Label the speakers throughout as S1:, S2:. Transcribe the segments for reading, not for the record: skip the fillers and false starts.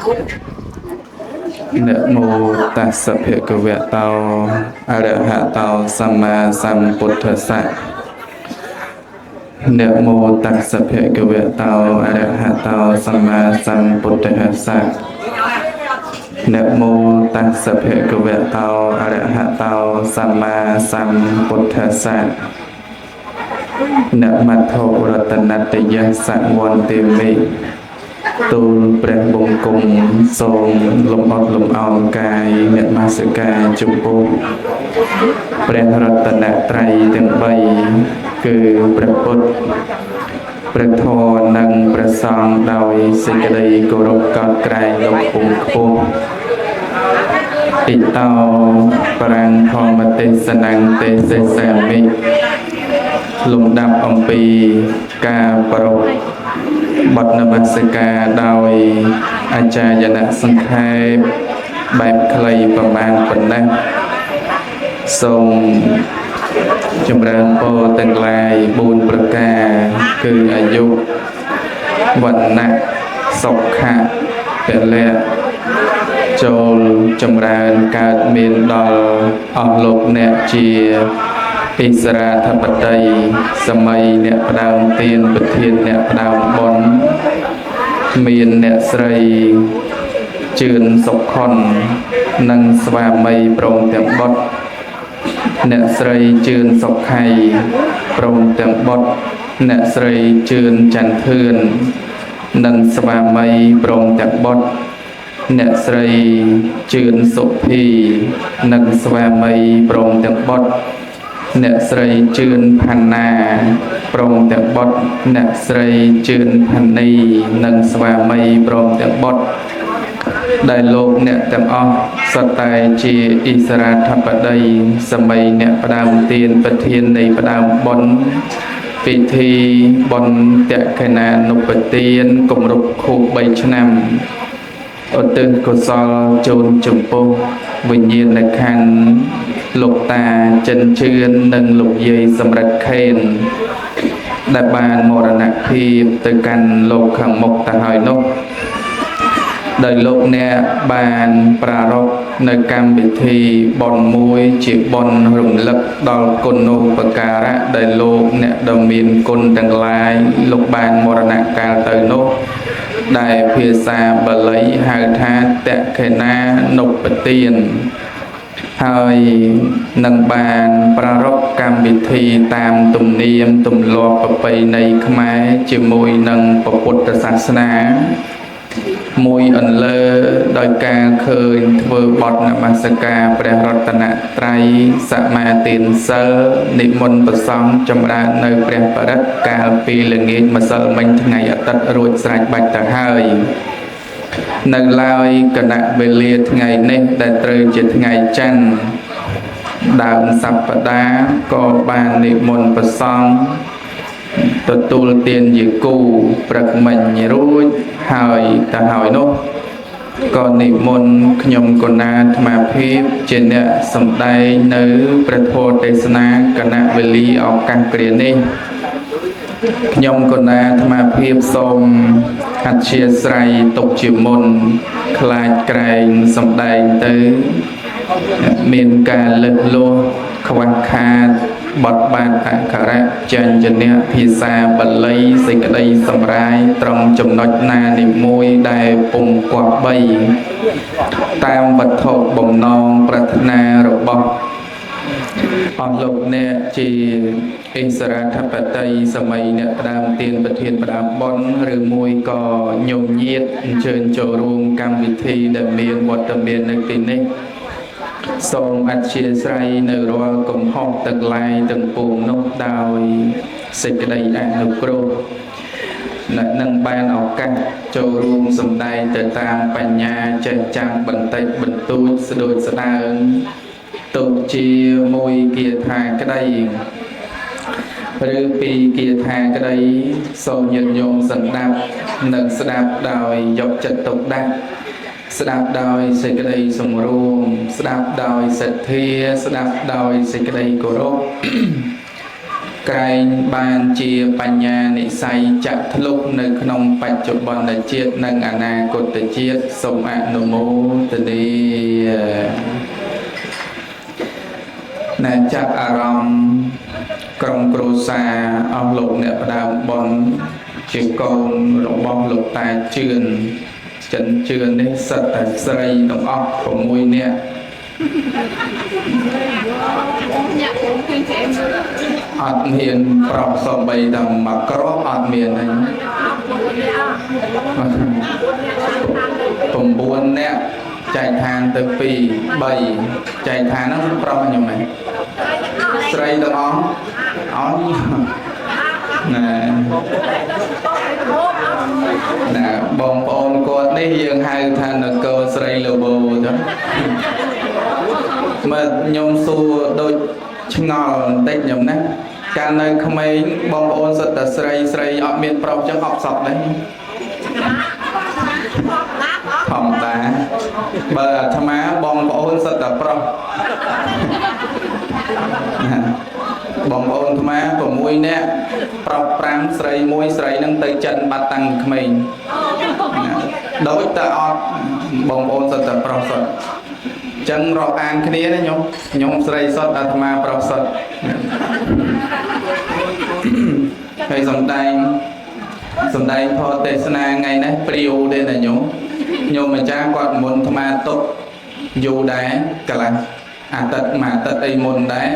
S1: Namo tassa bhagavato arahato samma sambuddhassa. Namo tassa bhagavato arahato samma sambuddhassa. Namo tassa bhagavato arahato samma sambuddhassa. Namato ratanataya sawantiទូលព្រះបង្គំសូមលំអត់លំអោនកាយអ្នកមាសិកាចំពោះព្រះរតនត្រ័យទាំង3គឺព្រះពុទ្ធព្រះធម៌និងព្រះសង្ឃដោយសេចក្តីគោរពកោតក្រែងលោកពងខ្ពស់ឥតោបរាំងធម្មទេសនង្កទេសសាមិលំដាប់អំពីការប្រពបទនមស្ការដោយអាចារ្យណៈសង្ខេបបែបខ្លីប្រមាណប៉ុណ្ណេះសូមចម្រើនពរទាំងឡាយ4ប្រការគឺអាយុវណ្ណៈសុខៈពលៈចូលចម្រើនកើតមានដល់អស់លោកអ្នកជាឥសរាធិបតីសម័យអ្នកផ្ដើមទានប្រធានអ្នកផ្ដើមបុណ្យមានអ្នកស្រីជឿនសុខុននិងស្វាមីព្រមទាំងបុត្រអ្នកស្រីជឿនសុខៃព្រមទាំងបុត្រអ្នកស្រីជឿនចន្ទធឿននិងស្វាមីព្រមទាំងបុត្រអ្នកស្រីជឿនសុភីនិងស្វាមីព្រមទាំងបុត្រអ្នកស្រីជឿនផាន់ណាព្រមទាំងបុត្រអ្នកស្រីជឿនផានីនិងស្វាមីព្រមទាំងបុត្រដែលលោកអ្នកទាំងអស់សុទ្ធតែជាឥសរាធិបតីសម័យអ្នកផ្ដើមទានប្រធាននៃផ្ដើមបុណ្យពិធីបុណ្យតក្កណានុប្បទានគម្រប់ខួប3ឆ្នាំឧទ្ទិសកុសលជូនចំពោះវិញ្ញាណក្ខន្ធលោកតាចិនជឿននិងលោកយាយសម្រិទ្ធខេនដែលបានមរណភាពទៅកាន់លោកខាងមុខទៅហើយនោះដោយលោកអ្នកបានប្រារព្ធនៅកម្មវិធីបុណ្យមួយជាបុណ្យរំលឹកដល់គុណូបការៈដែលលោកអ្នកដ៏មានគុណទាំងឡាយលោកបានមរណកាលទៅនោះដែលភាសាបាលីហៅថាតក្កណានុប្បទានហើយនឹងបានប្រារព្ធកម្មវិធីតាមទំនៀមទម្លាប់ប្រពៃណីខ្មែរជាមួយនឹងពុទ្ធសាសនាមួយអន្លើដោយការឃើញធ្វើបទនមស្ការព្រះរតនត្រ័យសមាទានសិលនិមន្តព្រះសង្ឃចម្រើននៅព្រះបរិត្តកាលពីល្ងាចម្សិលមិញថ្ងៃអាទិត្យរួចស្រេចបាច់ទៅហើយនៅឡើយគណៈវេលាថ្ងៃនេះដែលត្រូវជាថ្ងៃច័ន្ទដើមសប្តាហ៍ក៏បាននិមន្តព្រះសង្ឃទទួលទានជាគូព្រឹកមិញរួចហើយទៅហើយនោះក៏និមន្តខ្ញុំកុណាអាត្មាភាពជាអ្នកសម្ដែងនៅព្រះធម៌ទេសនាគណៈវេលាឱកាសគ្រានេះខ្ញុំកុណាអាត្មាភាពសូមអធិស្ឋានទុកជាមុនខ្លាចក្រែងសម្ដែងទៅមានការលឹះលោះខ្វះខាតបត់បានអក្ខរៈចាញ់ជំនះភាសាបាលីសេចក្តីសម្រាយត្រង់ចំណុចណានីមួយដែលពុំគប្បីតាមវត្ថុបំណងប្រាថ្នារបស់អស់លោកអ្នកជាឥសរាធិបតីសម័យអ្នកផ្ដើមទានប្រធានផ្ដើមបុណ្យឬមួយក៏ញោមញាតអញ្ជើញចូលរួមកម្មវិធីដែលមានវត្តមាននៅទីនេះសូមអធិស្ឋាននៅរាល់កំហុសទាំងឡាយទាំងពួងនោះដោយសេចក្តីអនុគ្រោះនឹងបានឱកាសចូលរួមសម្ដែងទៅតាមបញ្ញាចេះចាំងបន្តិចបន្តួចស្ដូចស្ដើងទុកជាមួយគាថាក្តីឬពីគាថាក្តីសូមញាតិញោមសន្តាប់និងស្ដាប់ដោយយកចិត្តទុកដាក់ស្ដាប់ដោយសេចក្តីសម្រួមស្ដាប់ដោយសទ្ធាស្ដាប់ដោយសេចក្តីគោរព ក្រែងបានជាបញ្ញានិស័យចាក់ធ្លុះនៅក្នុងបច្ចុប្បន្នជាតិនិងអនាគតជាតិសូមអនុមោទនាណែចាក់អារម្មណ៍ក្រុមគ្រួសារអស់លោកអ្នកផ្ដើមបុណ្យជាកូនរបស់លោកតាជឿនចិនជឿននេះសិតតែស្រីទាំងអស់6នាក់អត់មានប្រុសសំបីតែមកក្រអត់មានទេ9នាក់ចែកឋានទៅ2 3ចែកឋានហ្នឹងប្រុសខ្ញុំហ្នឹងស្រីទាំងអស់អត់ណាបងប្អូនគាត់នេះយើងហៅថានគរស្រីលវោចឹងមើលខ្ញុំសួរដូចឆ្ងល់បន្តិចខ្ញុំណាកាលនៅក្មេងបងប្អូនសិតតែស្រីអត់មានប្រុសចឹងអត់សក់ដែរធម្មតាបើអាត្មាបងប្អូនសិតតែប្រុសបងប្អូនអាត្មា6នាក់ប្រុស5ស្រី1ស្រីនឹងទៅចិនបាត់តាំងក្មេងដូចតែអត់បងប្អូនសិតតែប្រុសសិតចឹងរាប់អានគ្នាណាខ្ញុំស្រីសុទ្ធអាត្មាប្រុសសុទ្ធហើយសំដែងផទេសនាថ្ងៃនេះព្រាវទេណាខ្ញុំម្ចាស់គាត់មុនអាត្មាទុកយូរដែរកន្លះអាទិត្យមួយអាទិត្យអីមុនដែរ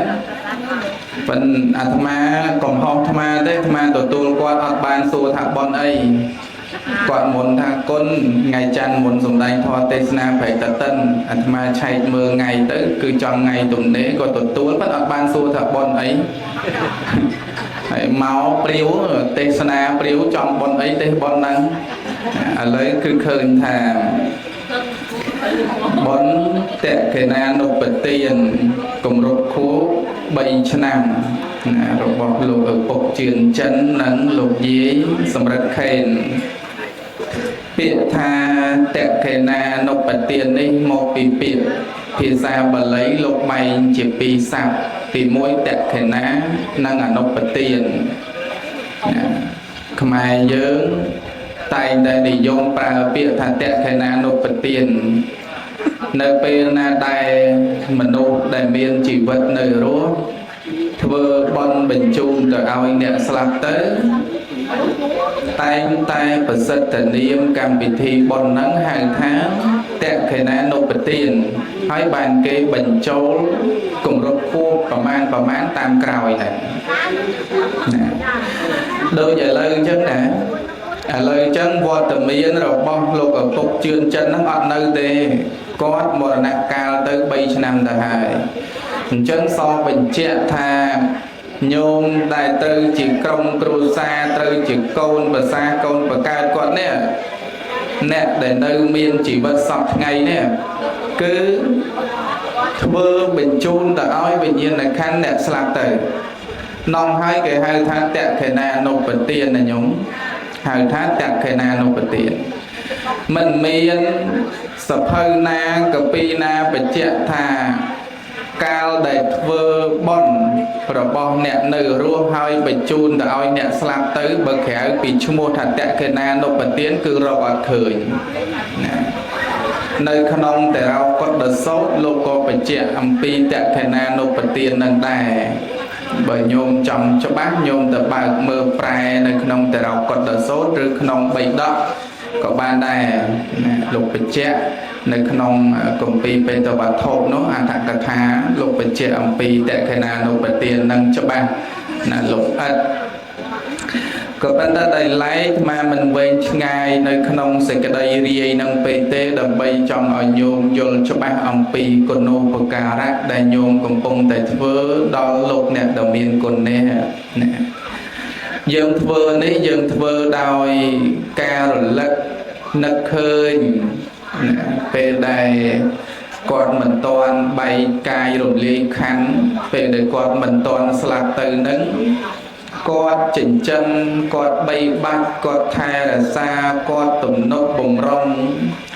S1: ប៉ុន្តែអាត្មាកំហុសអាត្មាទេអាត្មាទទួលគាត់អត់បានសួរថាបនអីគាត់មុនថាគុណថ្ងៃច័ន្ទមុនសំដែងធម៌ទេសនាប្រែតតិនអាត្មាឆែកមើលថ្ងៃទៅគឺចង់ថ្ងៃទំនេរគាត់ទទួលប៉ុន្តែអត់បានសួរថាបនអីហើយមកព្រាវទេសនាព្រាវចង់បនអីទេសបនហ្នឹងឥឡូវគឺឃើញថាបនតេកេណានុបទានគម្រប់ខួប3ឆ្នាំរបស់លោកឪពុកជឿនចិននិងលោកយាយសំរិទ្ធខេនពាក្យថាតេកេណានុបទាននេះមកពីពាក្យភាសាបាលីលោកបែងជា2ស័ព្ទទី1តេកេណានិងអនុបទានខ្មែរយើងតែងតែនិយមប្រើពាក្យថាតេកេណានុបទាននៅពេលណាដែលមនុស្សដែលមានជីវិតនៅរស់ធ្វើបន់បញ្ជូនទៅឲ្យអ្នកស្លាប់ទៅតែងតែប្រសិទ្ធនាមកម្មវិធីបន់ហ្នឹងហៅថាតេកេណានុបទានហើយបានគេបញ្ចូលគម្រប់ខួបប្រមាណតាមក្រោយហ្នឹងណាដូចឥឡូវអញ្ចឹងណាឥឡូវអញ្ចឹងវត្តមានរបស់លោកឪពុកជឿនចិនហ្នឹងអត់នៅទេគាត់មរណកាលទៅ3ឆ្នាំទៅហើយអញ្ចឹងសបញ្ជាក់ថាញោមដែលត្រូវជាក្រុមគ្រួសារត្រូវជាកូនប្រសាកូនបកើតគាត់នេះអ្នកដែលនៅមានជីវិតសពថ្ងៃនេះគឺធ្វើបញ្ជូនទៅឲ្យវិញ្ញាណក្ខន្ធអ្នកស្លាប់ទៅនំហើយគេហៅថាតេកេណានុបទានណាញោមហៅថាតេកេណានុបទានមិនមានសភៅណាកពីណាបញ្ជាក់ថាកាលដែលធ្វើបន់របស់អ្នកនៅរស់ហើយបញ្ជូនទៅឲ្យអ្នកស្លាប់ទៅបើក្រៅពីឈ្មោះថាតេកេណានុបទានគឺរកអត់ឃើញណានៅក្នុងតារោកុដសោតលោកក៏បញ្ជាក់អំពីតេកេណានុបទាននឹងដែរបើញោមចង់ច្បាស់ញោមទៅបើកមើលប្រែនៅក្នុងតារោកុដសោតឬក្នុងបៃដកក៏បានដែរណាលោកបញ្ជាក់នៅក្នុងគម្ពីរបេតវត្ថុនោះអត្ថកថាលោកបញ្ជាក់អំពីតេកេណានុបទាននឹងច្បាស់ណាលោកឥតក៏ប៉ុន្តែដែលឡែកមកមិនវែងឆ្ងាយនៅក្នុងសេចក្តីរាយនឹងពេកទេដើម្បីចង់ឲ្យញោមយល់ច្បាស់អំពីគុណូបការៈដែលញោមកំពុងតែធ្វើដល់លោកអ្នកដ៏មានគុណនេះណាយើងធ្វើនេះយើងធ្វើដោយការរលឹកនឹកឃើញពេលដែលគាត់មិនតាន់បែកកាយរំលាយខណ្ឌពេលដែលគាត់មិនតាន់ស្លាប់ទៅនឹងគាត់ចិញ្ចឹមគាត់បីបាច់គាត់ថែរក្សាគាត់ទំនុកបំរុង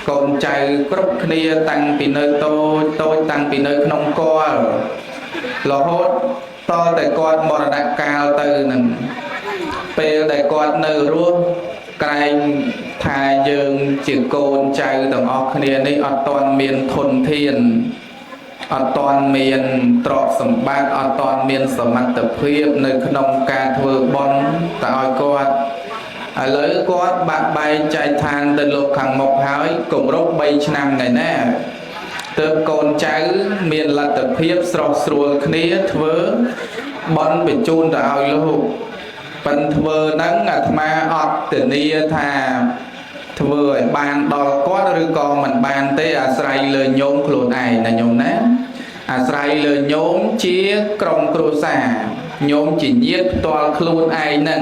S1: កូនចៅគ្រប់គ្នាតាំងពីនៅតូចតាំងពីនៅក្នុងគាល់រហូត តតែគាត់មរណកាលទៅនឹងពេលដែលគាត់នៅរស់ក្រែងថាយើងជាកូនចៅទាំងអស់គ្នានេះអត់ទាន់មានធនធានអត់ទាន់មានទ្រព្យសម្បត្តិអត់ទាន់មានសមត្ថភាពនៅក្នុងការធ្វើបុណ្យតើឲ្យគាត់ឥឡូវគាត់បាក់បែកចែកឋានទៅលោកខាងមុខហើយគម្រប់3ឆ្នាំថ្ងៃណាទើបកូនចៅមានលទ្ធភាពស្រស់ស្រួលគ្នាធ្វើបន់បញ្ជូនទៅឲ្យលោកប៉ិនធ្វើហ្នឹងអាត្មាអត់ធានាថាធ្វើឲ្យបានដល់គាត់ឬក៏មិនបានទេអាស្រ័យលើញោមខ្លួនឯងណាញោមណាអាស្រ័យលើញោមជាក្រុមគ្រួសារញោមជាញាតិផ្ទាល់ខ្លួនឯងហ្នឹង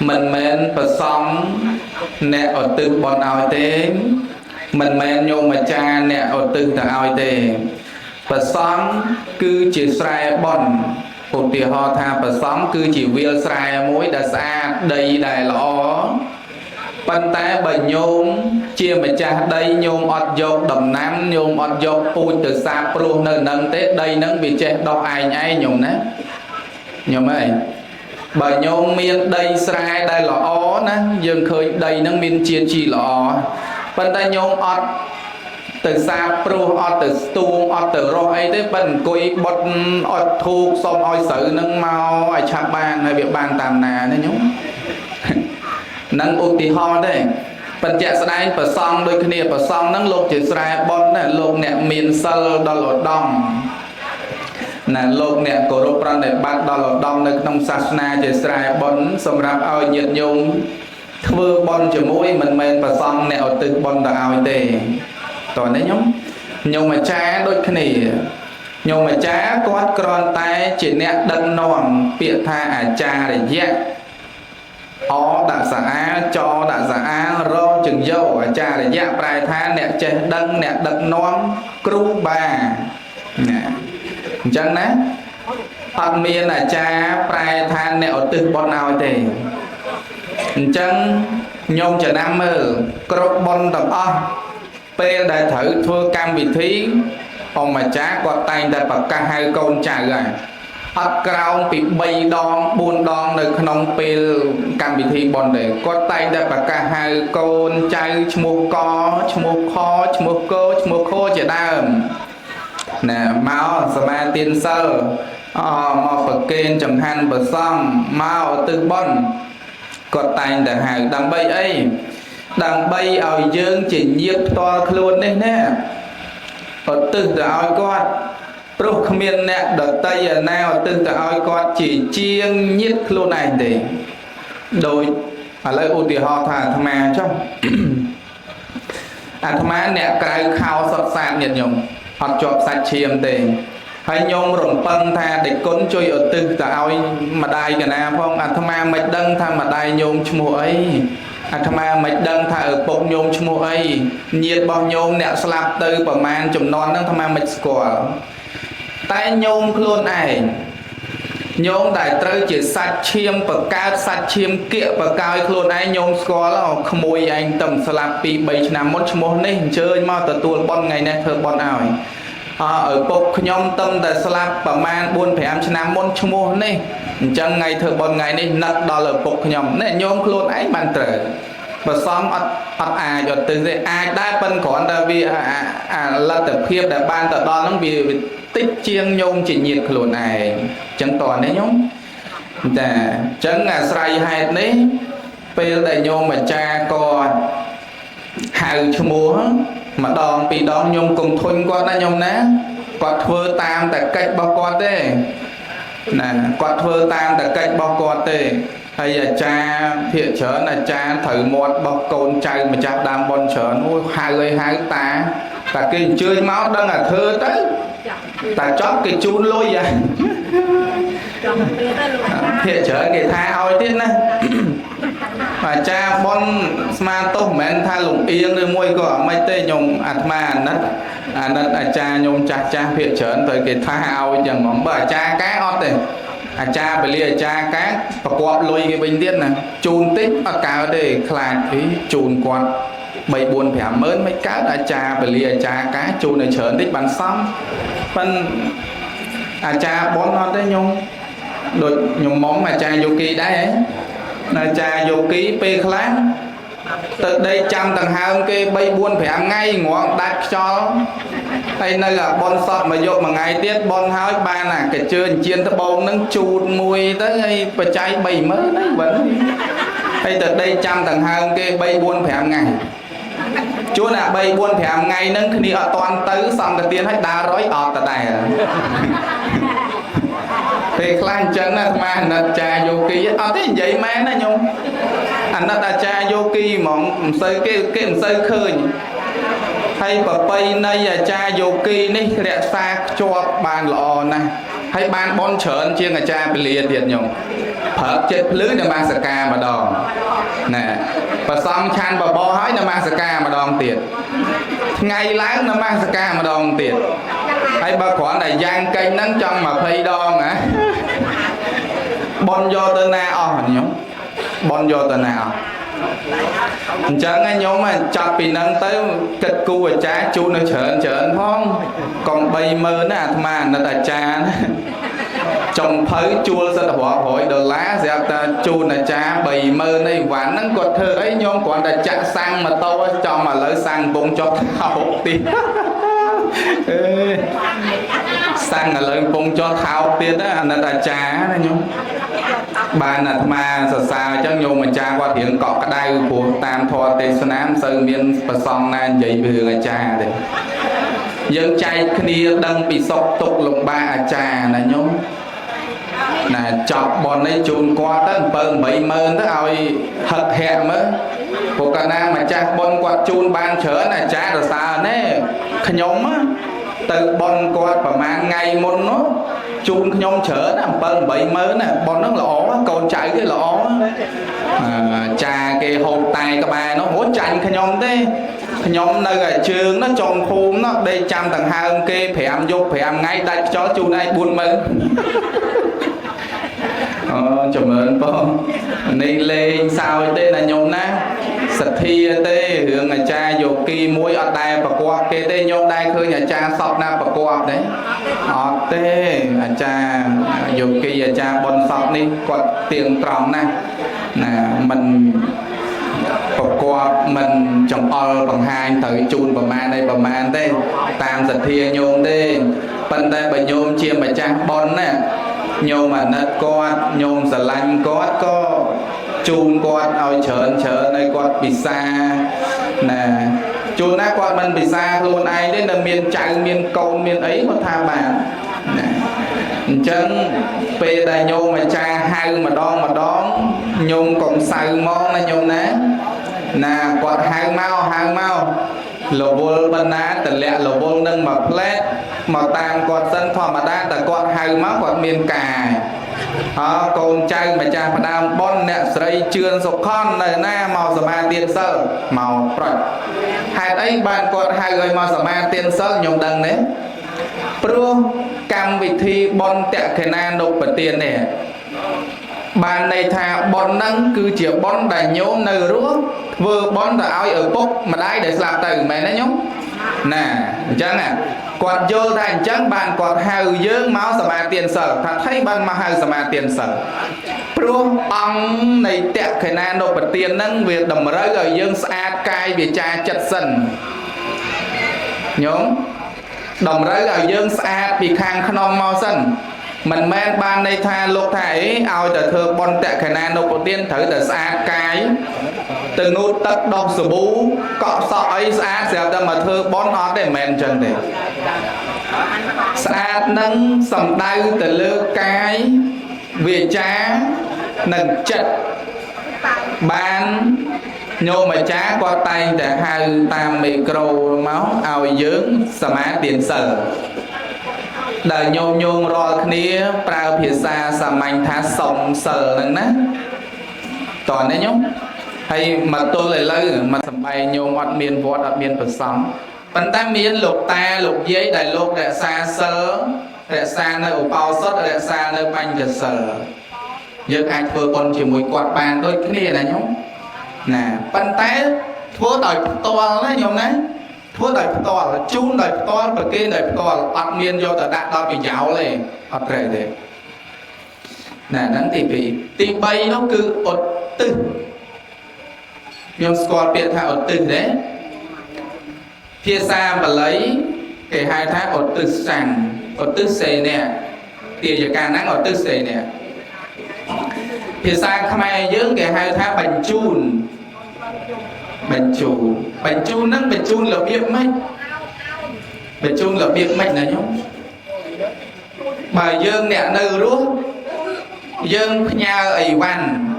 S1: មិនមែនប្រសំអ្នកឧទ្ទិសបន់ឲ្យទេមិនមែនញោមអាចារ្យអ្នកឧទ្ទិសទៅឲ្យទេប្រសំគឺជាស្រែបន់ឧទាហរណ៍ថាប្រសំគឺជាវាលស្រែមួយដែលស្អាតដីដែលល្អប៉ុន្តែបើញោមជាម្ចាស់ដីញោមអត់យកដំណាំញោមអត់យកពូជទៅសាបព្រោះនៅនឹងទេដីនឹងវាចេះដោះឯងញោមណាញោមអើយបើញោមមានដីស្រែដែលល្អណាយើងឃើញដីនឹងមានជាតិជីល្អប៉ុន្តែញោមអត់ទៅសាបព្រោះអត់ទៅស្ទួងអត់ទៅរស់អីទេប៉ិនអង្គុយបុតអត់ធូបសុំឲ្យស្រូវនឹងមកឲ្យឆាប់បានហើយវាបានតាមណាណាញោមនឹងឧទាហរណ៍ទេបញ្ជាក់ស្ដែងប្រសងដូចគ្នាប្រសងហ្នឹងលោកជាស្រែបុណ្យណាលោកអ្នកមានសិលដល់ឧត្តមណាលោកអ្នកគោរពប្រណិប័តដល់ឧត្តមនៅក្នុងសាសនាជាស្រែបុណ្យសម្រាប់ឲ្យញាតិញោមធ្វើបុណ្យជាមួយមិនមែនប្រសងអ្នកឧទ្ទិសបុណ្យទៅឲ្យទេតើនេះញោមអាចារ្យដូចគ្នាញោមអាចារ្យគាត់គ្រាន់តែជាអ្នកដឹកនាំពាក្យថាអាចារ្យៈអដាក់សាអាចដាក់សាអារជើងយោអាចារ្យៈប្រែថាអ្នកចេះដឹងអ្នកដឹកនាំគ្រូបាណាអញ្ចឹងណាអត់មានអាចារ្យប្រែថាអ្នកឧទ្ទិសបុណ្យឲ្យទេអញ្ចឹងញោមចំណាំមើលគ្រប់បុណ្យទាំងអស់ពេលដែលត្រូវធ្វើកម្មវិធីអមអាចារ្យគាត់តែងតែប្រកាសហៅកូនចៅហើយអត់ក្រោមពី3ដង4ដងនៅក្នុងពេលកម្មវិធីបុណ្យទេគាត់តែងតែប្រកាសហៅកូនចៅឈ្មោះកឈ្មោះខឈ្មោះកឈ្មោះខជាដើមណាមកសមាទានសិលមកប្រគេនចង្ហាន់ប្រសំមកឧទ្ទិសបុណ្យគាត់តែងតែហៅដើម្បីអីដើម្បីឲ្យយើងជាញាតិផ្ទាល់ខ្លួននេះណាឧទ្ទិសទៅឲ្យគាត់ព្រោះគ្មានអ្នកដតីណាឧទ្ទិសទៅឲ្យគាត់ជាជាងញាតិខ្លួនឯងទេដោយឥឡូវឧទាហរណ៍ថាអាត្មាចុះអាត្មាអ្នកក្រៅខោសុតសាតញាតិញោមអត់ជាប់សាច់ឈាមទេហើយញោមរំពឹងថាដេចគុណជួយឧទ្ទិសទៅឲ្យម្ដាយកណាផងអាត្មាមិនដឹងថាម្ដាយញោមឈ្មោះអីអាត្មាមិនដឹងថាឪពុកញោមឈ្មោះអីញាតិរបស់ញោមអ្នកស្លាប់ទៅប្រមាណចំនួនហ្នឹងអាត្មាមិនស្គាល់តែញោមខ្លួនឯងញោមដែលត្រូវជាសាច់ឈាមបកើតសាច់ឈាមគៀកបកោយខ្លួនឯងញោមស្គាល់ក្មួយឯងទៅស្លាប់2-3ឆ្នាំមុនឈ្មោះនេះអញ្ជើញមកទទួលបុណ្យថ្ងៃនេះធ្វើបុណ្យឲ្យឪពុកខ្ញុំតឹមតែស្លាប់ប្រមាណ 4-5 ឆ្នាំមុនឈ្មោះនេះអញ្ចឹងថ្ងៃធ្វើបុណ្យថ្ងៃនេះនឹកដល់ឪពុកខ្ញុំនេះញោមខ្លួនឯងបានត្រូវប្រសំអត់អាចឧទ្ទិសទេអាចដែរប៉ុន្តែគ្រាន់តែវាអាលទ្ធភាពដែលបានទៅដល់ហ្នឹងវាតិចជាងញោមជាញាតិខ្លួនឯងអញ្ចឹងតើនេះញោមតែអញ្ចឹងអាស្រ័យហេតុនេះពេលដែលញោមអាចារ្យគាត់ហៅឈ្មោះម្ដងពីរដងញោមកុំធុញគាត់ណាញោមណាគាត់ធ្វើតាមតែកិច្ចរបស់គាត់ទេណាគាត់ធ្វើតាមតែកិច្ចរបស់គាត់ទេហើយអាចារ្យភាគច្រើនអាចារ្យត្រូវមាត់របស់កូនចៅម្ចាស់ដើមបុណ្យច្រើនអូយហៅឲ្យហៅតាគេអញ្ជើញមកដឹងតែធ្វើទៅតែចប់គេជូនលុយហ่ะភាគច្រើនគេថាឲ្យទៀតណាអាចារ្យបុណ្យស្មានទោសមិនមែនថាលំអៀងឬមួយក៏អមិនទេញោមអាត្មាអាណិតអាចារ្យញោមចាស់ភាគច្រើនទៅគេថាឲ្យចឹងហ្មងបើអាចារ្យកាអត់ទេអាចារ្យបលីអាចារ្យកាប្រកបលុយគេវិញទៀតណាជូនតិចអត់កើតទេខ្លាចពីជូនគាត់3-4-5 ម៉ឺនមិនកើតអាចារ្យបលីអាចារ្យកាជូនឲ្យច្រើនតិចបានសមប៉ិនអាចារ្យបុណ្យអត់ទេញោម ដូចខ្ញុំមុំអាចារ្យយោគីដែរអាចារ្យយោគីពេលខ្លះទៅដេកចាំដង្ហើមគេ3 4 5ថ្ងៃងងដាច់ខ្យល់ហើយនៅអាបនសតមកយកមួយថ្ងៃទៀតបនហើយបានអាកជើញជៀនត្បូងនឹងជូតមួយទៅហើយបច្ច័យ30000ហ្នឹងបើហើយទៅដេកចាំដង្ហើមគេ3 4 5ថ្ងៃជួនអា3 4 5ថ្ងៃហ្នឹងគ្នាអត់តាន់ទៅសង្កទានឲ្យដើររយអត់តដែរពេលខ្លះអញ្ចឹងណាអាត្មាអាណិតចាយោគីអត់ទេនិយាយមែនណាញោមអាណិតអាចារ្យយោគីហ្មងមិនសូវគេមិនសូវឃើញហើយប្រពៃណីអាចារ្យយោគីនេះរក្សាខ្ជាប់បានល្អណាស់ហើយបានបនច្រើនជាងអាចារ្យពលាទៀតញោមព្រឹកចិត្តភ្លឺនមស្ការម្ដងណាប្រសំឆានបបោហើយនមស្ការម្ដងទៀតថ្ងៃឡើងនមស្ការម្ដងទៀតហើយបើគ្រាន់តែយ៉ាងកេញហ្នឹងចង់20ដងណាបនយកទៅណាអស់ញោមបនយកទៅណាអស់អញ្ចឹងញោមចាប់ពីហ្នឹងទៅគិតគូអាចារ្យជូននៅច្រើនផងកុំ30000ណាអាត្មាអាណិតអាចារ្យចុងភៅជួលសិតរាប់$100ស្រាប់តែជូនអាចារ្យ30000នៃវ៉ាន់ហ្នឹងគាត់ធ្វើអីញោមគ្រាន់តែចាក់សាំងម៉ូតូចំឥឡូវសាំងកំពុងចុះថោកទៀតសាំងឥឡូវកំពុងចុះថោកទៀតអាណិតអាចារ្យណាញោមបានអាត្មាសរសើរអញ្ចឹងញោមអាចារ្យគាត់រៀងកក់ក្ដៅព្រោះតាមធម៌ទេសនាមិនសូវមានប្រសងណានិយាយពីរឿងអាចារ្យទេយើងចែកគ្នាដឹងពីសុខទុក្ខលំបាកអាចារ្យណាញោមណាចប់បននេះជូនគាត់ទៅ7 80000ទៅឲ្យហឹកហាក់មើលព្រោះកាលណាម្ចាស់បនគាត់ជូនបានច្រើនអាចារ្យសរសើរណែខ្ញុំទៅបនគាត់ប្រហែលថ្ងៃមុននោះជូនខ្ញុំច្រើន7 80000ណាបនហ្នឹងល្អកូនចៅគេល្អចាគេហូបតែក្បែរនោះហូចចាញ់ខ្ញុំទេខ្ញុំនៅឯជើងនោះចុងភូមិនោះដេកចាំដង្ហើមគេ5យប់5ថ្ងៃដាច់ខ្យល់ជូនឯង40000ចម្រើនបងនេះលេងសើចទេណាញោមណាសទ្ធាទេរឿងអាចារ្យយោគីមួយអត់ដែរប្រកបគេទេញោមដែរឃើញអាចារ្យសពណាប្រកបទេអត់ទេអាចារ្យយោគីអាចារ្យបុណ្យសពនេះគាត់ទៀងត្រង់ណាស់ណាមិនប្រកបមិនចង្អុលបង្ហាញត្រូវជូនប្រមាណទេតាមសទ្ធាញោមទេប៉ុន្តែបើញោមជាម្ចាស់បុណ្យណាញោមអាណិតគាត់ញោមស្រឡាញ់គាត់ក៏ជូនគាត់ឲ្យច្រើនឲ្យគាត់ពិសាណាជូនណាគាត់មិនពិសាខ្លួនឯងទេនៅមានចៅមានកូនមានអីគាត់ថាបានណាអញ្ចឹងពេលដែលញោមអាចារ្យហៅម្ដងញោមកុំសៅមកណាញោមណាគាត់ហៅមករវល់បណ្ណាតម្លាក់រវល់នឹងមកផ្លែតមកតាមគាត់សិនធម្មតាតែគាត់ហៅមកគាត់មានការកូនចៅម្ចាស់ផ្ដើមប៉ុនអ្នកស្រីជឿនសុខននៅណាមកសមាទានសិលមកប្រត់ហេតុអីបានគាត់ហៅឲ្យមកសមាទានសិលខ្ញុំដឹងទេព្រោះកម្មវិធីប៉ុនតក្កិណានុបទាននេះបានន័យថាប៉ុនហ្នឹងគឺជាប៉ុនដែលញោមនៅរស់ធ្វើប៉ុនទៅឲ្យឪពុកម្ដាយដែលស្លាប់ទៅមែនទេញោមណាអញ្ចឹងគាត់យល់ថាអញ្ចឹងបានគាត់ហៅយើងមកសមាទានសិលថាថៃបានមកហៅសមាទានសិលព្រោះអង្គនៃតក្កិណានុបទានហ្នឹងវាតម្រូវឲ្យយើងស្អាតកាយវាចាចិត្តសិនញោមតម្រូវឲ្យយើងស្អាតពីខាងក្នុងមកសិនមិនមែនបានន័យថាលោកថាអីឲ្យតែធ្វើបុណ្យតក្កិណានុបទានត្រូវតែស្អាតកាយទៅងូតទឹកដោះសាប៊ូកក់សក់អីស្អាតស្រាប់តែមកធ្វើបុណ្យអត់ទេមិនមែនអញ្ចឹងទេស្អាតនឹងសំដៅទៅលើកាយវាចានិងចិត្តបានញោមអាចារ្យគាត់តែងតែហៅតាមមីក្រូមកឲ្យយើងសមាទានសិលដែលញោមរាល់គ្នាប្រើភាសាសាមញ្ញថាសុំសិលហ្នឹងណាតើនេះញោមហើយមកទល់ឥឡូវមកសំបែងញោមអត់មានវត្តអត់មានប្រសំប៉ុន្តែមានលោកតាលោកយាយដែលលោករក្សាសិលរក្សានៅឧបោសថរក្សានៅបញ្ញសិលយើងអាចធ្វើបុណ្យជាមួយគាត់បានដូចគ្នាណាញោមណាប៉ុន្តែធ្វើដោយផ្ទាល់ណាញោមណាធ្វើដោយផ្ទាល់ជូនដោយផ្ទាល់ប្រគេនដោយផ្ទាល់អត់មានយកទៅដាក់ដល់ប្រយោលទេអត់ត្រូវទេ nè nắng thì bay nó cứ ột tư nhom score biệt thà ột tư đấy phía xa mà lấy cái hai tháng ột tư sàng ột tư xề nè tiền giờ càng nắng ột tư xề nè phía xa không ai dưỡng cái hai tháng bánh chun nắng bánh chun là biết mấy bánh chun là biết mấy này nhóc bà dương nè nơi rúa dương nhà ấy văn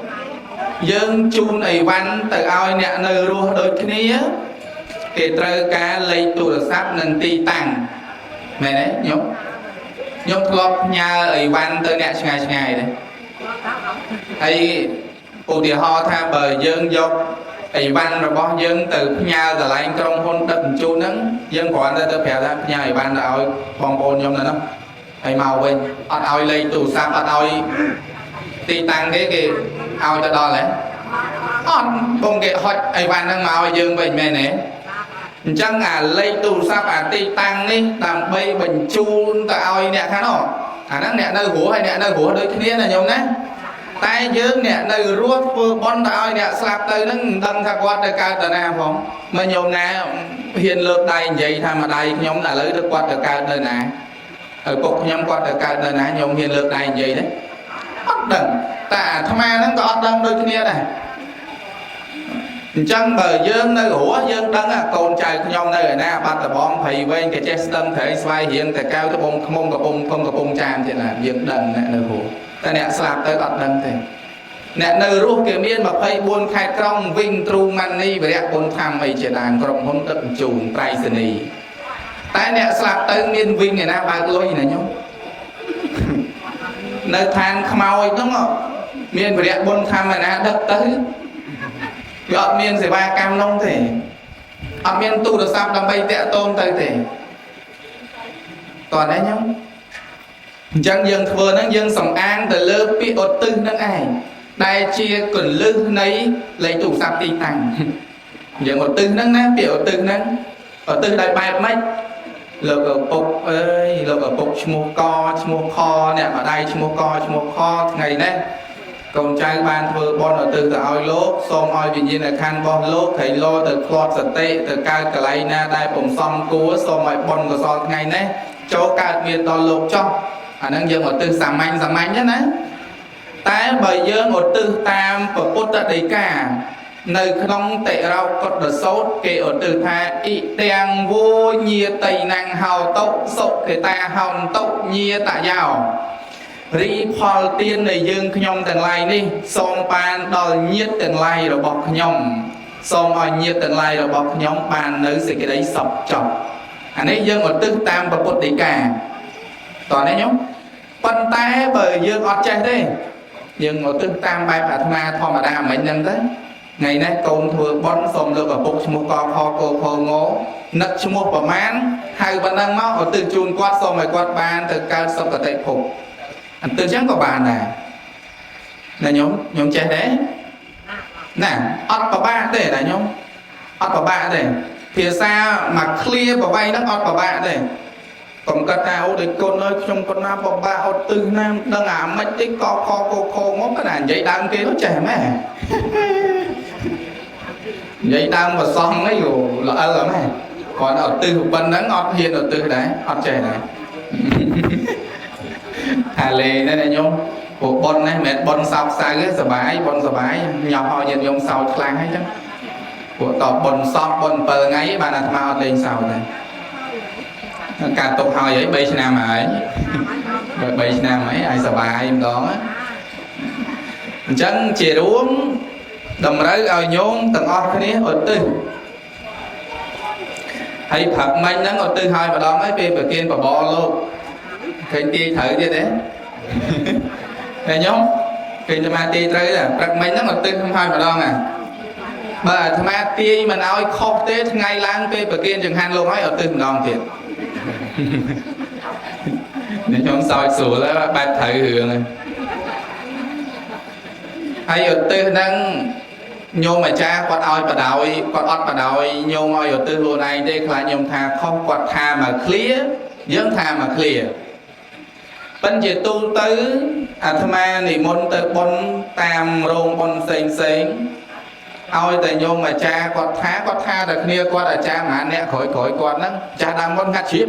S1: dương chun ấy văn từ ao nè nơi rúa đôi khi á cái trời cá lấy tủ sáp nâng ti tăng này đấy nhóc lọc nhà ấy văn từ nè ngày đấy ấy cụ thì ho tha bờ dương dọc ấy văn rồi bao dương từ nhà từ lại trong hôn đất chun nắng dương còn ra tới phèo ra nhà ấy văn là ao bong bồn nhom này nó hay màu bên ao lấy tủ sáp ao ti tăng cái ao cho đo lại bông cái hot ai van đang màu dương bệnh mẹ này chẳng lấy tủ sáp ti tăng đi làm bay bình chun ta ao nè khá nó nó nè nơi hủa hay nè nơi hủa đôi kia là nhung đấy tay dương nè nơi ruột bon ta ao nè slap tới nó đâm thạc quạt được cao từ nào không mà nhung nè hiền lược đây vậy thay mà đây nhóm là lấy được quạt được cao nơi nè ở cục nhóm quạt được cao nơi nè nhung hiền lược đây vậy đấy đừng ta tham ăn nó có đâm đôi kia này chân bờ dương nơi hủa dương đấng con trai nhom nơi ở na bắt tờ bom thầy bên cái chest tâm thể xoay hiện tại cao cái bông không có bông tràn thế là dương đấng nè nơi hủa ta nè slap tới bắt đấng thế nè nơi ruột kia miên mà phải buôn khai trong vinh tru money về đẹp buôn tham ấy chỉ đàn cộng hôn tận trùng trai seni tại nè slap tới miên vinh này na ba lôi này nhung nơi than khmoi đúng không miên về đẹp buôn tham này na đất tới ọt miên sẽ ba cam nông thể ọt miên tu được sao làm bay tẹo tôm tới thể toàn đấy nhá chẳng dừng thừa nó dừng sòng an từ lơ bị ọt tư nó ai đại chia quần lư nấy lấy tủ sạp tì tăng dừng ọt tư nó nè bị ọt tư nó ọt tư đại bài mấy lợp ở bục ơi lợp ở bục mua kho nè ở đây mua kho ngày nay con trai ban vừa bon ở từ ao lốp xong ao vì nhiên là khăn bon lốp thầy lo từ clot sợi tê từ cao cả lấy na đây bồng xong cua xong rồi bon của so ngày này cho cao miền to lốp cho đang dương ở từ sàm anh nhé nè tại bởi dương ở từ tam và bút đã đầy cả nơi không tệ rau cột được sốt kể ở từ tha y đèn vô nhia tây năng hào tốc sốt cái ta hồng tốc nhia tạ giàu ri phò tiên này dương nhom từng lai đi xong ban đòi nhiệt từng lai rồi bọc nhom xong rồi nhiệt từng lai rồi bọc nhóm ban nữ sẽ cái đấy sọc chọc anh ấy dương ở tư tam và bột đi cả toàn đấy nhóm phân tay bởi dương ọt chạy đấy dương ở tư tam bài bà thma thò mà đa mấy nhân đấy ngày nay con thừa bón xong được ở bục mua con kho cô khô ngố nất mua bỏ mán hai bạn đang máu ở từ chun quát xong rồi quát ban từ cao xong cả tay phục anh tư chẳng có bàn này là nhóm trẻ đấy nè ọt vào ba để là nhóm ọt vào ba để phía xa mà clear vào bay nó ọt vào ba để còn cái nào để con ơi trong con nam vào ba ọt tư nam đang ảm mấy cái co ngó cái đàn giấy đam kia nó trẻ mẹ giấy đam và xong ấy rồi là lắm mẹ còn ở tư bên nắng ọt hiền ở tư đấy ọt trẻ này hà lê đây này nhung của bon này mẹ bon sọc xa cái sờ bái nhỏ họ nhìn nhung sọc khang hay chứ của tỏ bon sọc bon pờ ngay bà đặt mao lên sọc này cả tục hỏi ấy bây nam ấy bây nam ấy ai sờ bái em đó chân chỉ uống đầm rẫy ao nhung từng ọt cái này ở tư hay phật mình nó ở tư hai mà đó mấy bên bờ kia và bò luôn cái tia thử chứ đấy này nhóm cái mà tia tới là đặt mấy nó mà tư không hai mà đo bà mà tia mà nói khóc tết ngay lang cái bờ kia chừng han luôn ấy ở tư đòn thiệt để nhóm soi sủa là ba thử hưởng này hay ở tư đang nhôm mà cha quạt oi bà đòi quạt ót bà đòi nhôm oi ở tư luôn này đây là nhôm tha không quạt tha mà clear dưỡng tha mà clear
S2: bênជាទូទៅអាត្មានិមន្តទៅបុណ្យតាមរោងបុណ្យផ្សេងឲ្យតែញោមអាចារ្យគាត់ថាតែគ្នាគាត់អាចារ្យម្នាក់ក្រោយគាត់ហ្នឹងចាស់ដើមមុនហាត់ជ្រាប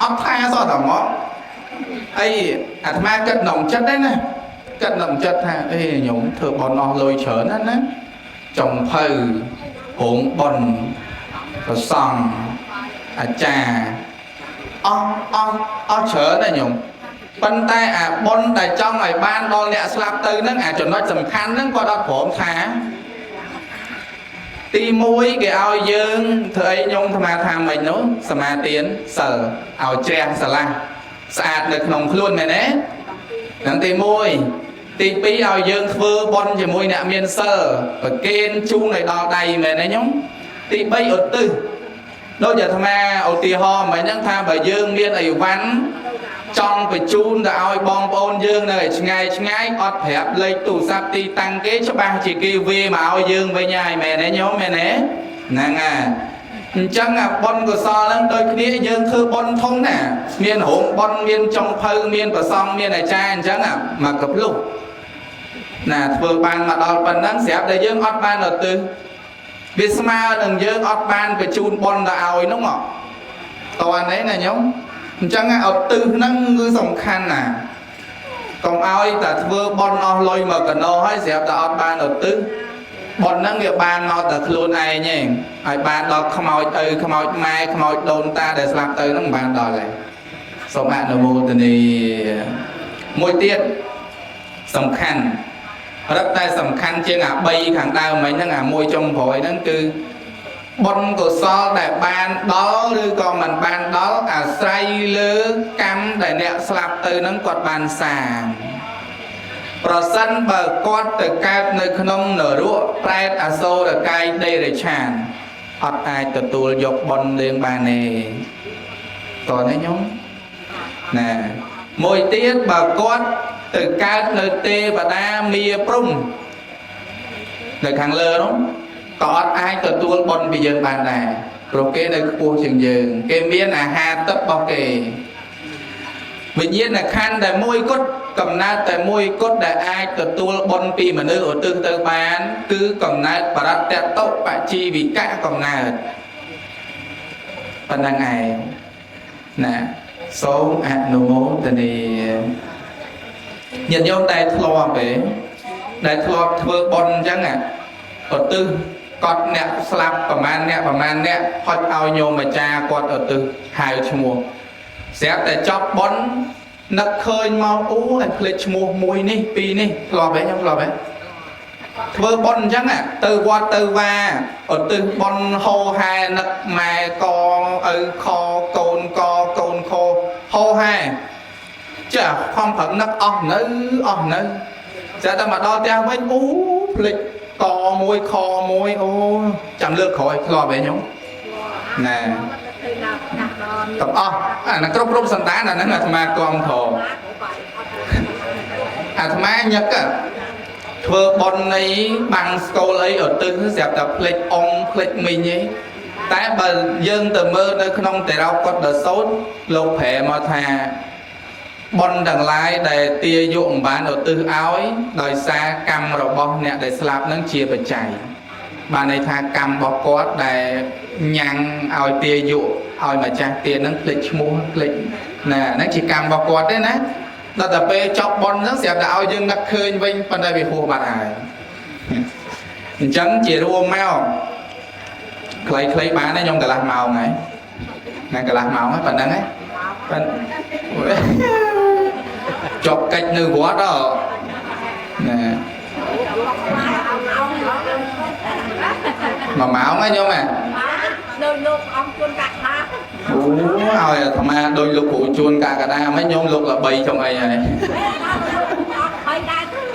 S2: អត់ថាសោះតែមកអីអាត្មាគិតក្នុងចិត្តđấyណាគិតក្នុងចិត្តថាអេញោមធ្វើបុណ្យអស់លុយច្រើនណាចុងភៅរោងបុណ្យប្រសង់អាចារ្យអស់ច្រើនណាញោមប៉ុន្តែអាបុណ្យដែលចង់ឲ្យបានដល់អ្នកស្លាប់ទៅហ្នឹងអាចំណុចសំខាន់ហ្នឹងគាត់អត់ព្រមថាទី1គេឲ្យយើងធ្វើអីខ្ញុំអាត្មាថាមិញនោះសមាទានសិលឲ្យជ្រះស្រឡះស្អាតនៅក្នុងខ្លួនមែនទេហ្នឹងទី1ទី2ឲ្យយើងធ្វើបុណ្យជាមួយអ្នកមានសិលប្រគេនជូនឲ្យដល់ដៃមែនទេខ្ញុំទី3ឧទ្ទិសដូចអាត្មាឧទាហរណ៍មិញហ្នឹងថាបើយើងមានអីវ៉ាន់ចង់បញ្ជូនទៅឲ្យបងប្អូនយើងនៅឆ្ងាយអត់ប្រាប់លេខទូរស័ព្ទទីតាំងគេច្បាស់ជាគេវាមកឲ្យយើងវិញហើយមែនទេញោមមែនទេហ្នឹងហើយអញ្ចឹងអាបុណ្យកុសលហ្នឹងដូចគ្នាយើងធ្វើបុណ្យធំណាមានរោងបុណ្យមានចុងភៅមានប្រសង់មានអាចារ្យអញ្ចឹងមកកភ្លុះណាធ្វើបានមកដល់ប៉ុណ្ណឹងស្រាប់តែយើងអត់បានឧទ្ទិសវាស្មើនឹងយើងអត់បានបញ្ជូនបុណ្យទៅឲ្យនោះតើនេះណាញោមអញ្ចឹងឧទ្ទិសហ្នឹងគឺសំខាន់ណាកុំឲ្យតែធ្វើបុណ្យអស់លុយមកកណោហើយស្រាប់តែអត់បានឧទ្ទិសបុណ្យហ្នឹងវាបានមកតែខ្លួនឯងទេឲ្យបានដល់ខ្មោចឪខ្មោចម៉ែខ្មោចដូនតាដែលស្លាប់ទៅហ្នឹងមិនបានដល់ទេសូមអនុមោទនាមួយទៀតសំខាន់រឹតតែសំខាន់ជាងអា3ខាងដើមមិញហ្នឹងអាមួយចុងក្រោយហ្នឹងគឺបុណ្យកុសលដែលបានដល់ឬក៏មិនបានដល់អាស្រ័យលើកម្មដែលអ្នកស្លាប់ទៅហ្នឹងគាត់បានសាងប្រសិនបើគាត់ទៅកើតនៅក្នុងនរកប្រែតអសូរកាយដេរឆានអត់អាចទទួលយកបុណ្យលៀងបានទេតើញោមណាមួយទៀតបើគាត់ទៅកើតនៅទេវតាមាព្រំនៅខាងលើនោះក៏អត់អាចទទួលបុណ្យពីយើងបានដែរព្រោះគេនៅខ្ពស់ជាងយើងគេមានអាហារទឹករបស់គេវិញ្ញាណខណ្ឌតែមួយគត់កំណើតតែមួយគត់ដែលអាចទទួលបុណ្យពីមនុស្សឧទ្ទិសទៅបានគឺកំណើតបរតតុបជីវិកៈកំណើតប៉ុណ្ណឹងឯងណាសូមអនុមោទនាញាតិញោមដែលធ្លាប់ធ្វើបុណ្យអញ្ចឹងឧទ្ទិសគាត់អ្នកស្លាប់ប្រមាណអ្នកហុចឲ្យញោមអាចារ្យគាត់ឧទ្ទិសហៅឈ្មោះស្រាប់តែចប់បុណ្យនឹកឃើញមកអូឲ្យភ្លេចឈ្មោះមួយនេះពីរនេះធ្លាប់ទេខ្ញុំធ្លាប់ទេធ្វើបុណ្យអញ្ចឹងទៅវត្តទៅវាឧទ្ទិសបុណ្យហោហែនឹកម៉ែកឪខកូនកកូនខហោហែចាខំប្រឹងនឹកអស់នៅចាតែមកដល់ផ្ទះវិញអូភ្លេចកមួយខមួយអូចាំលើកក្រោយធ្លាប់ទេខ្ញុំណាទាំងអស់អានឹងគ្រប់សន្តានអាហ្នឹងអាត្មាគំធរអាត្មាញឹកធ្វើបុណ្យនៃបាំងស្គលអីឧទ្ទិសស្រាប់តែភ្លេចភ្លេចមីងឯងតែបើយើងទៅមើលនៅក្នុងតេរោកុដសោតលោកប្រែមកថាបុណ្យទាំងឡាយដែលទាយុអំបានឧទ្ទិសឲ្យដោយសារកម្មរបស់អ្នកដែលស្លាប់នឹងជាបច្ច័យបានន័យថាកម្មរបស់គាត់ដែលញ៉ាំងឲ្យទាយុឲ្យម្ចាស់ទានឹងភ្លេចឈ្មោះភ្លេចណាហ្នឹងជាកម្មរបស់គាត់ទេណាដល់តែពេលចប់បុណ្យហ្នឹងស្រាប់តែឲ្យយើងនឹកឃើញវិញប៉ុន្តែវាហួសបាត់ហើយអញ្ចឹងជារួមមកខ្លីៗបានទេខ្ញុំកន្លះម៉ោងហើយណាកន្លះម៉ោងហើយប៉ុណ្្នឹងហើយចប់កិច្ចនៅវត្តណា1ម៉ោងហើយខ្ញុំ
S3: ដូចលោកអង្គជួនកាក់ដា
S2: អូឲ្យអាត្មាដូចលោកគ្រូជួនកាក់ដាមិនខ្ញុំលោកល្បីtrongអីហើយ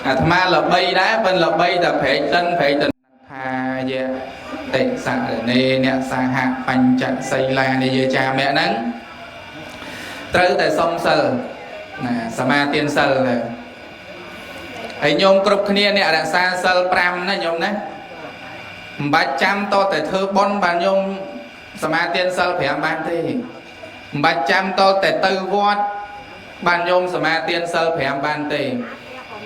S2: អាត្មាល្បីដែរប៉ុន្តែល្បីតែព្រែកតិនថាយៈតិសរណេអ្នកសហបញ្ចសីលានិយាចាមៈហ្នឹងត្រូវតែសុំសិលណាសមាទានសិលហើយញោមគ្រប់គ្នាអ្នករក្សាសិល5ណាញោមណាមិនបាច់ចាំតតែធ្វើបុណ្យបានញោមសមាទានសិល5បានទេមិនបាច់ចាំតតែទៅវត្ត ban nhôm sầm ma tiên sơ phèm ban tề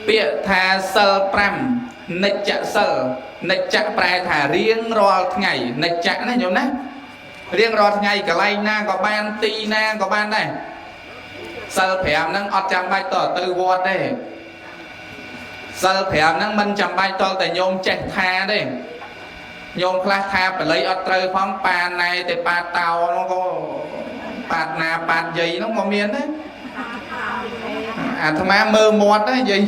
S2: bịa thà sơ pram nịch chạ sơ nịch chạ prai thà riêng ro ngày nịch chạ này nhôm nè riêng ro ngày cả lay na có ban ti na có ban này sơ phèm nâng ọt chăm bay tỏ từ vọt đây sơ phèm nâng mình chăm bay tỏ tại nhôm chạy tha đây nhôm class tha phải lấy ọt trời phong pa này để pa tàu nó có pa na pa gì nó có miên đấy à thằng má mơ mọt đấy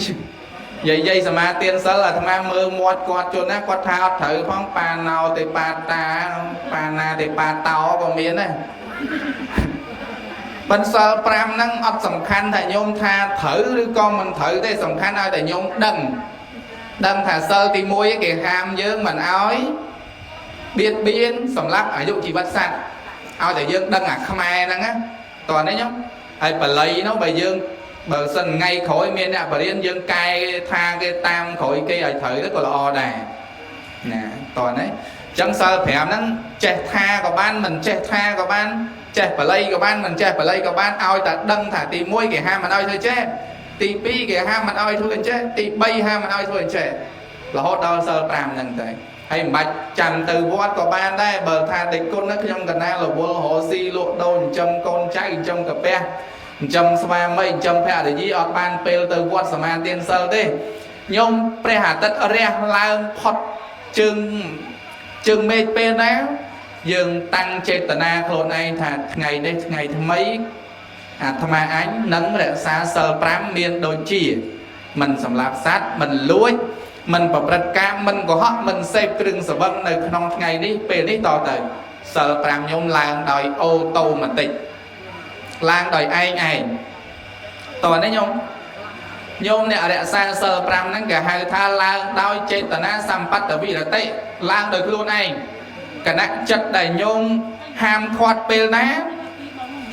S2: dây sờ ma tiên sớ là thằng má mơ mọt quạt cho nó quạt thao thử phong pa nào để pa ta pa na để pa tàu có miên đấy bên sơ pram nâng ọt sầm khăn thầy nhôm tha thử đứa con mình thử thế sầm khăn ai thầy nhôm đằng thà sơ thì môi cái ham dương mình ói biết biến sầm lắc ở dụng chỉ bắt sạch ao thầy dương đằng khmer nâng á toàn đấy nhóc hay bà lấy nó bà dương bờ sân ngay khỏi miền nè bà điên dương cay tha cái tam khỏi cây ở thử đó còn là o đà nè toàn đấy chẳng sơ phèm nâng trẻ tha của ban mình trẻ tha của ban trẻ bà lây của ban mình trẻ bà lây của ban ao ta đăng thả tì môi kìa ham mình ơi thôi chứ tì pi kìa ham mình ơi thôi chứ tì bay ham mình ơi thôi chứ là hốt đo sơ pram nâng tới hay bạch chẳng từ vót của ban đây bờ thà địch con nó trong gần na là vô hồ si lộ đâu trong con trai trong cà phê trong sma mấy trong phe để gì ở ban pel từ vót sma tiên sơ đi nhôm pre hà tất re lao phật chừng mê pe ná dương tăng chế tà na khôn này thà ngày đây ngày thứ mấy tham ai ánh nắng để xa sơ pram miên đôi chỉ mình sầm lạp sát mình lúi mình bảo bật cam mình có họ mình xếp rừng sở vân này trong ngày đi về đi to tới sơ pram nhôm làng đòi ô tô mà tịch làng đòi ai to đấy nhôm này ở xa sơ pram nắng cả hai tha làng đôi chế tà na xăm bắt ở vị là tệ làng đòi luôn anh cả nặng chất đầy nhôm ham thoát pel ná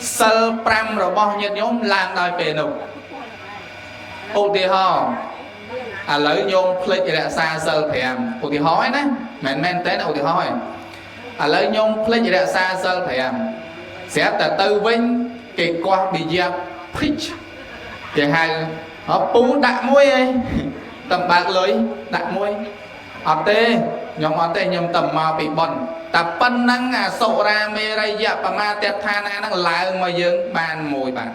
S2: sơ pram rồi bao nhiêu nhôm làng đòi về nụ ô tì hò lấy nhôm plek để xa sơ thèm ô tì hói nè men tên ô tì hói lấy nhôm plek để xa sơ thèm sẽ từ vinh cái qua bị dẹp pitch cái hai họ bú đạ môi ấy tầm bạc lưới đạ môi ở tê nhóm ở tê nhóm tầm mà bị bẩn tập phân năng sổ ra mê ray dẹp và ma tẹt than năng lại mà dương bàn mùi bàn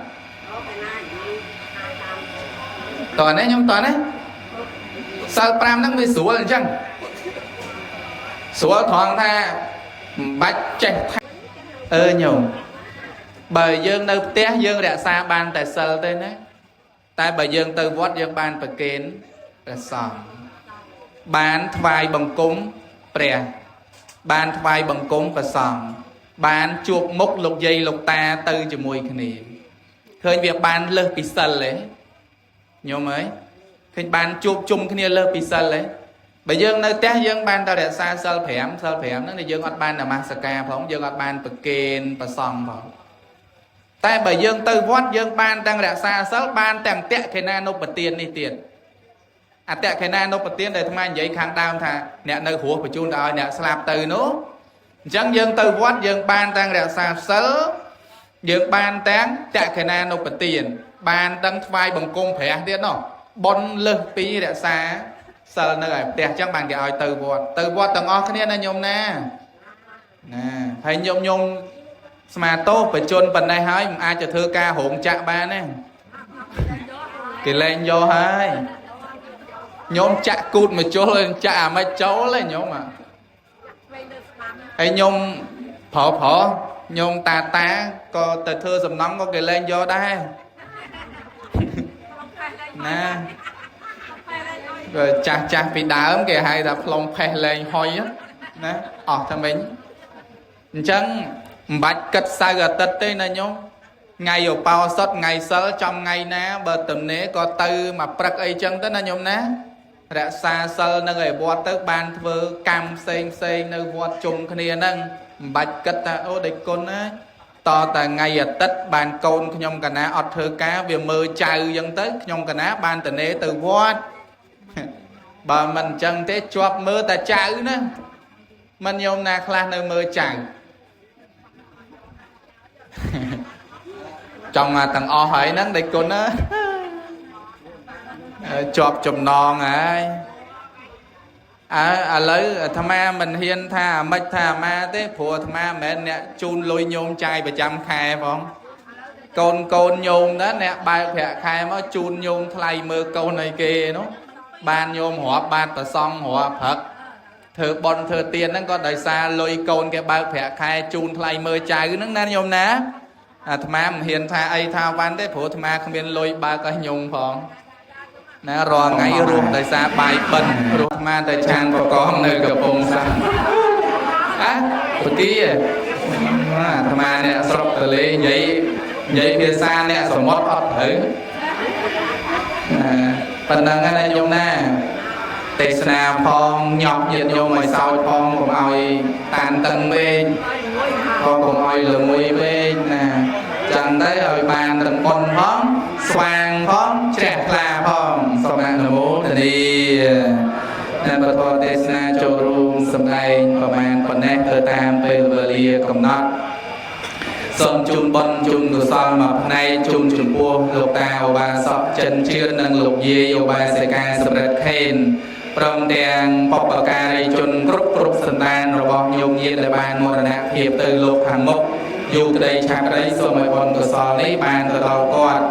S2: toàn đấy nhóm toàn đấy sao pram năng bị sủa là chăng sủa thoáng tha bạch chạy nhiều bởi dương đâu té dương đã xa ban tại sơ tên đấy tại bởi dương từ vót dương ban phải kén là sòng bán vai bằng cúng prè bán vai bằng cúng và sòng bán chuột mốc lục dây lục ta tư cho mùi khả niệm khơi việc bán lơ bị sân lấy nhớ mới khơi bán chuột chung khả niệm lơ bị sân lấy bởi dương nơi té dương ban tao để xa sơ phèm nó là dương ọt ban là masaka phóng dương ọt ban phải kén và sòng phóng tại bởi dương từ vót dương ban đang đã xa sơ ban tàng tẹ khả na nộp bật tiền đi tiền tệ cái này nó bật tiền để tham anh giấy kháng đam thà nè nơi hùa của chun đòi nè slap từ nó chẳng dương từ vót dương ban đang đẹp xa sớ dương ban tán tệ cái này nó bật tiền ban đang vai bằng cung phẻ biết nó bon lơ pí đẹp xa sờ nơi đẹp chắc bằng cái oi từ vót tầng o cái này nhôm nè hay nhôm mà tô phải chôn phần này hỏi ai cho thưa ca hỗn chạ ba nè cái lên vô hai nhóm chạ cút mà chỗ lên chạ mà cháu lên nhóm mà hay nhóm phỏ nhóm ta có tờ thơ dùm nóng có cái lên do đây nè rồi chạ bị đá ấm kìa hay là lòng phê lên hoi á nè thằng mình chẳng bạch cất xa gật tật tên là nhóm ngày ở bao sót ngày sớ trong ngày ná bờ tầm nế có tư mà prắc ấy chân tới là nhóm ná đã xa sơ nâng ở vọt tới ban thơ cam xây nơi vọt chung khả nê nâng bạch cất ta ô địch con á to ta ngày ở tất bàn côn nhông cả ná ọt thơ cá vì mơ chào dân tới nhông cả ná ban tờ nế từ vọt bà mình chân thế chọp mơ ta chào nữa mình nhông na khla nơi mơ chào trong tầng o hỏi nắng đây cô nó chọp chùm non ai lấy tham ma mình hiên tha mạch tha ma thế phùa tham ma mẹ nè chun lôi nhôm chai và trăm khai không côn nhôm đó nè bài phẹ khai mà chun nhôm thay mơ câu này kia nó ban nhôm hỏa ban tờ song hỏa phật thử bọn thử tiền nó có đời xa lôi côn cái bài phẹ khai chun thay mơ chai cứ nắng nhôm ná tham ma mình hiên tha ai tha văn thế phùa tham ma không biết lôi ba cái nhôm phong nè rồi ngày ruột đời xa bài bần ruột ma đời chan và có nơi gặp ông xa một tí tham ma nè sọc tờ lê giấy phía xa nè sổ mót ọt thử phần nâng anh nhông nè tê sna phong nhọc nhiệt nhông mày sau phong cùng oi tàn tân bên phong cùng oi lửa mùi bên nè chẳng tới oi bàn tầng con phong xoang phong trẻ là phong xong lại là bố thì đi nên bà thọ tê sna cho rung xong đây và bàn phần nét thơ tam bê bờ lìa cầm nót xong chung bân chung của son mập nay chung chung bua lục tàu và sọp chân chiên nâng lục dê yêu bà sẽ ca sập rệt khen trong đèn bọc bà ca đây chung group sân tan rồi bọc nhung nhiên là bàn một nạ hiệp từ lục hàng mốc dù đây chắc đấy xong mọi bọn của son lấy bàn từ đầu quạt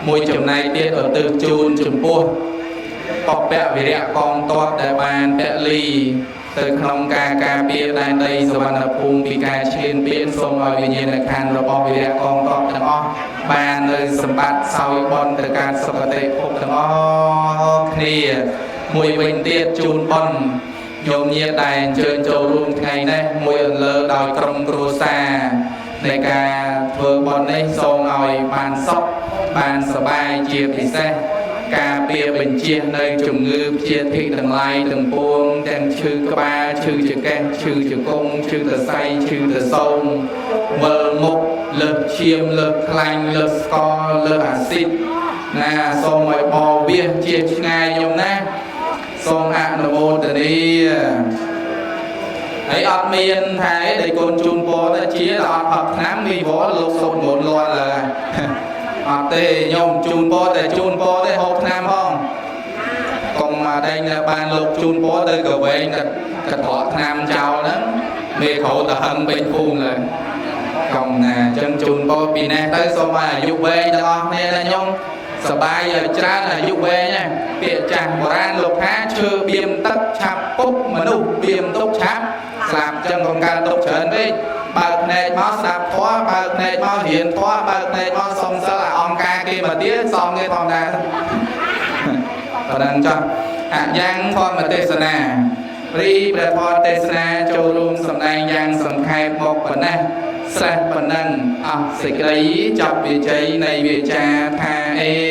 S2: mùi chùm này tiết ở từ chun chung bua bọc bẹ vì rẹ con toát đại bàn bẹ ly từ trong ca bia đai đây rồi bạn là phun bị ca trên biển xong rồi vì nhiên là khan rồi bỏ vì con có thằng o ba nơi sầm bát sau bon từ ca sập tệ phục thằng o kia mùi bình tiết chun bon nhôm nhiệt đài chơi châu luôn ngày nay mùi lơ đòi cầm cua xa này ca vừa bon đấy xong rồi bàn sóc bàn sờ bài chia thì xe ca bia bình chia nơi trùng ngư chia thị từng lai từng buông đang chư các ba chư chữ can chư chữ công chư tờ say chư tờ sông vợ mục lực chiêm lực lành lực co lực axit na xong mọi bò bia chia ngay nhung na xong ạ nô mô tờ đi ấy ọt miên thái để con chun bò ta chia là ọt hợp nám mi võ lục sột một loa là tê nhôm chun po tê hộp nam không còn mà đây là bàn lục chun po tê cờ về là thọ nam chào đó mê khẩu tờ hân bên phun là còn chân chun po bị nè tới xong mà dục về cho nên là nhôm sờ bài giờ cha là dục về nha bịa chàng ran lục há chưa biêm tất chạp bốc mà nụ biêm tốc cháp làm chân con ca tốc trấn đi bạc này nó sạp thoa bạc này nó hiền thoa bạc này nó xong sẽ là ông ca kia mà tiếc xong cái thằng này và đằng cho giang thon mà tê sơn à ri bè thon tê sơn à châu luôn sầm đai giang sầm khai một phần này sạch phần năng xịt lấy chọc bị cháy này bị cha tha e